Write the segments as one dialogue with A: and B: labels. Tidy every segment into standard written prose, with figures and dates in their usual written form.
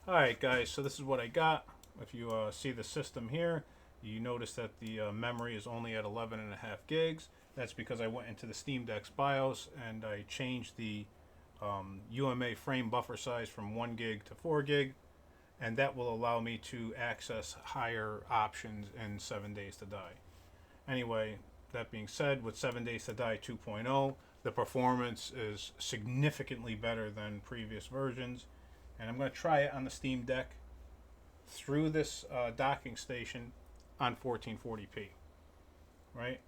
A: Alright guys, so this is what I got. If you see the system here, you notice that the memory is only at 11.5 gigs. That's because I went into the Steam Deck's BIOS and I changed the UMA frame buffer size from 1 gig to 4 gig, and that will allow me to access higher options in 7 Days to Die. Anyway, that being said, with 7 Days to Die 2.0, the performance is significantly better than previous versions. And I'm going to try it on the Steam Deck through this docking station on 1440p. Right?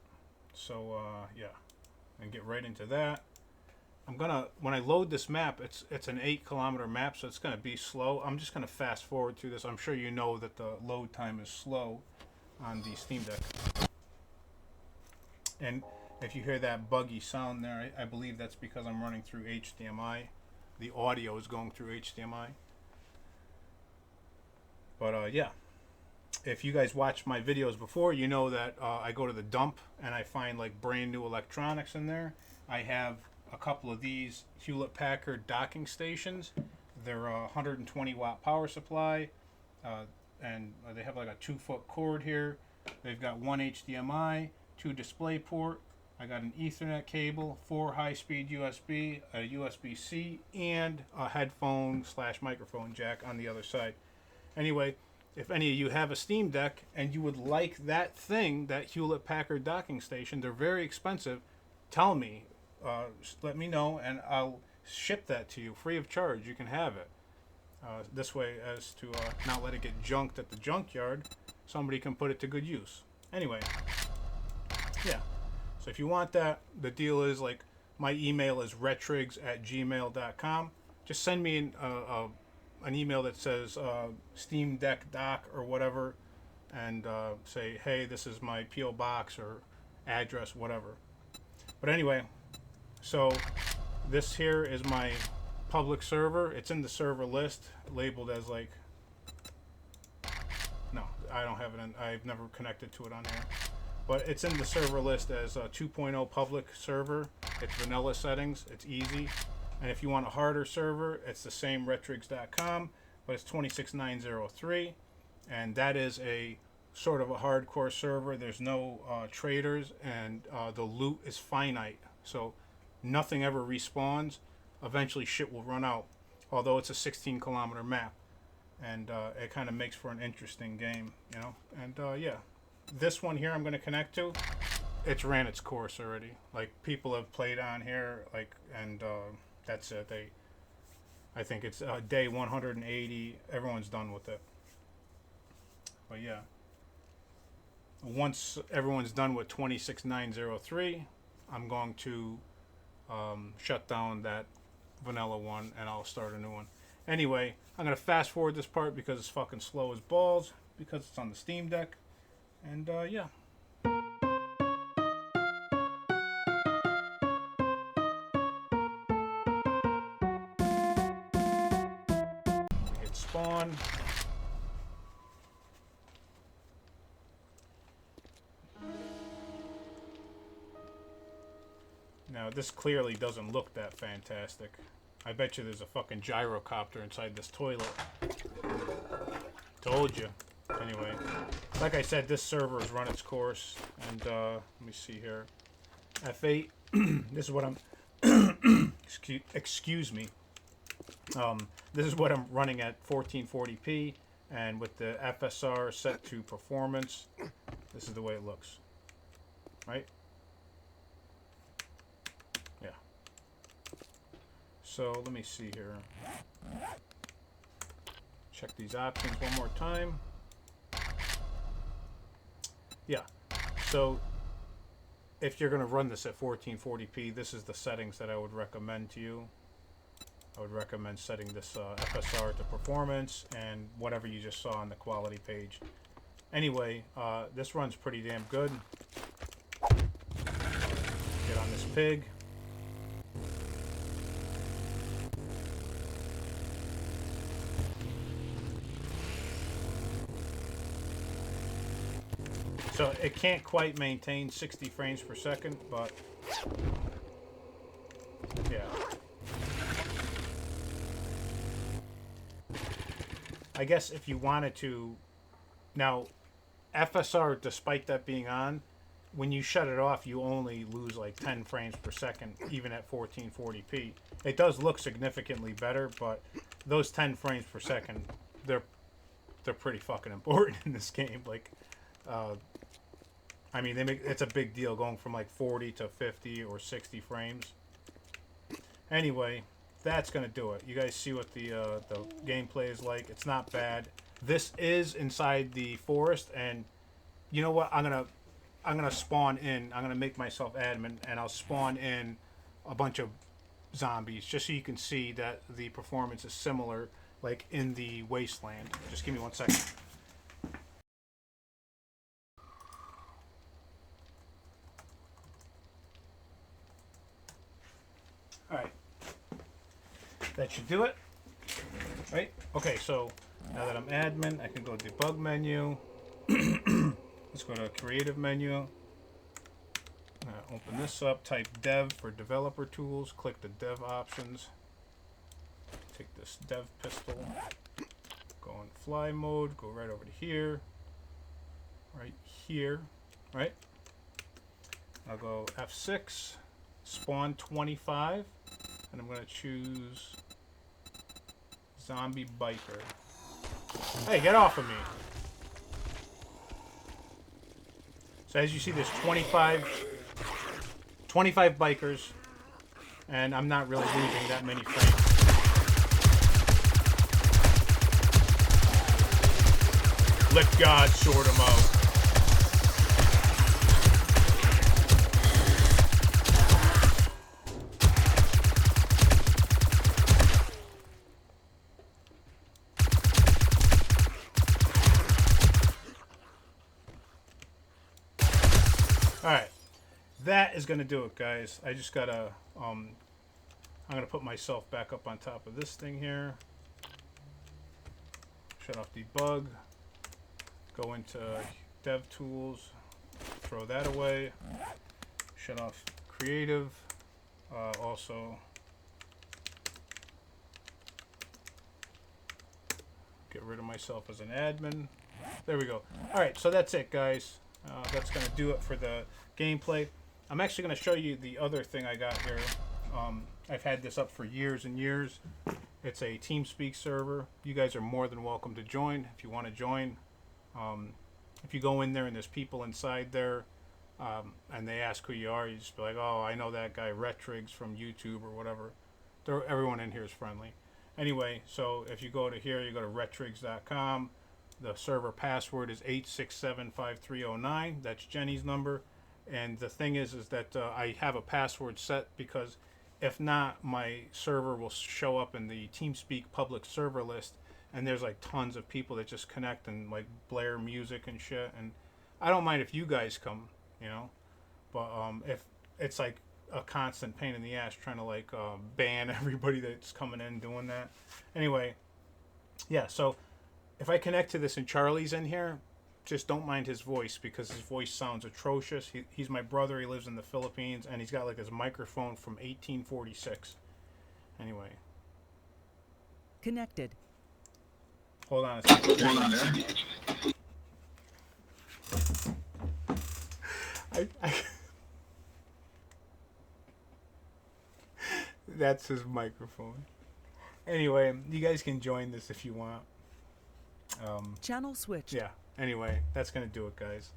A: So, yeah. And get right into that. I'm going to, when I load this map, it's an 8-kilometer map, so it's going to be slow. I'm just going to fast forward through this. I'm sure you know that the load time is slow on the Steam Deck. And if you hear that buggy sound there, I believe that's because I'm running through HDMI. The audio is going through HDMI. But yeah, if you guys watched my videos before, you know that I go to the dump and I find like brand new electronics in there. I have a couple of these Hewlett Packard docking stations. They're a 120 watt power supply, and they have like a 2-foot cord here. They've got one HDMI, 2 DisplayPort. I got an Ethernet cable, 4 high-speed USB, a USB-C, and a headphone/microphone jack on the other side. Anyway, if any of you have a Steam Deck and you would like that thing, that Hewlett Packard docking station, they're very expensive, tell me. Let me know, and I'll ship that to you free of charge. You can have it. This way, as to not let it get junked at the junkyard, somebody can put it to good use. Anyway, yeah. So if you want that, the deal is like my email is retrigs@gmail.com. Just send me an email that says Steam Deck Dock or whatever, and say, hey, this is my P.O. box or address, whatever. But anyway, so this here is my public server. It's in the server list, labeled as like, no, I don't have it in, I've never connected to it on here. But it's in the server list as a 2.0 public server. It's vanilla settings. It's easy. And if you want a harder server, it's the same retrigs.com, but it's 26903. And that is a sort of a hardcore server. There's no traders, and the loot is finite. So nothing ever respawns. Eventually shit will run out, although it's a 16-kilometer map. And it kind of makes for an interesting game, you know? And yeah. This one here I'm going to connect to, it's ran its course already. Like, people have played on here, like, and that's it. I think it's day 180. Everyone's done with it. But yeah, once everyone's done with 26903, I'm going to shut down that vanilla one, and I'll start a new one. Anyway, I'm going to fast forward this part because it's fucking slow as balls, because it's on the Steam Deck. And yeah. Hit spawn. Now this clearly doesn't look that fantastic. I bet you there's a fucking gyrocopter inside this toilet. Told you. Anyway, like I said, this server has run its course, and let me see here. F8. This is what I'm. excuse me. This is what I'm running at 1440p, and with the FSR set to performance, this is the way it looks. Right? Yeah. So let me see here. Check these options one more time. Yeah, so if you're going to run this at 1440p, this is the settings that I would recommend to you. I would recommend setting this FSR to performance and whatever you just saw on the quality page. Anyway, this runs pretty damn good. Get on this pig. So it can't quite maintain 60 frames per second, but yeah. I guess if you wanted to, now FSR, despite that being on, when you shut it off, you only lose like 10 frames per second, even at 1440p. It does look significantly better, but those 10 frames per second, they're pretty fucking important in this game. Like, I mean, it's a big deal going from like 40 to 50 or 60 frames. Anyway, that's gonna do it. You guys see what the gameplay is like. It's not bad. This is inside the forest, and you know what? I'm gonna spawn in. I'm gonna make myself admin, and I'll spawn in a bunch of zombies just so you can see that the performance is similar, like in the wasteland. Just give me 1 second. All right, that should do it. Right? Okay, so now that I'm admin, I can go debug menu. Let's go to creative menu. Open this up, type dev for developer tools, click the dev options. Take this dev pistol, go in fly mode, go right over to here, right? I'll go F6, spawn 25, and I'm going to choose zombie biker. Hey, get off of me. So as you see, there's 25 bikers, and I'm not really losing that many frames. Let God sort them out. Alright, that is going to do it, guys. I just gotta, I'm going to put myself back up on top of this thing here. Shut off debug. Go into dev tools. Throw that away. Shut off creative. Also, get rid of myself as an admin. There we go. Alright, so that's it, guys. That's going to do it for the gameplay. I'm actually going to show you the other thing I got here. I've had this up for years and years. It's a TeamSpeak server. You guys are more than welcome to join if you want to join. If you go in there and there's people inside there and they ask who you are, you just be like, oh, I know that guy Retriggs from YouTube or whatever. Everyone in here is friendly. Anyway, so if you go to here, you go to retriggs.com. The server password is 8675309. That's Jenny's number. And the thing is that I have a password set because if not, my server will show up in the TeamSpeak public server list, and there's like tons of people that just connect and like blare music and shit. And I don't mind if you guys come, you know, but if it's like a constant pain in the ass trying to like ban everybody that's coming in doing that. Anyway, yeah, so if I connect to this and Charlie's in here, just don't mind his voice because his voice sounds atrocious. He's my brother. He lives in the Philippines, and he's got like his microphone from 1846. Anyway.
B: Connected.
A: Hold on a second.
C: Hold on there.
A: That's his microphone. Anyway, you guys can join this if you want.
B: Channel switched.
A: Yeah. Anyway, that's going to do it, guys.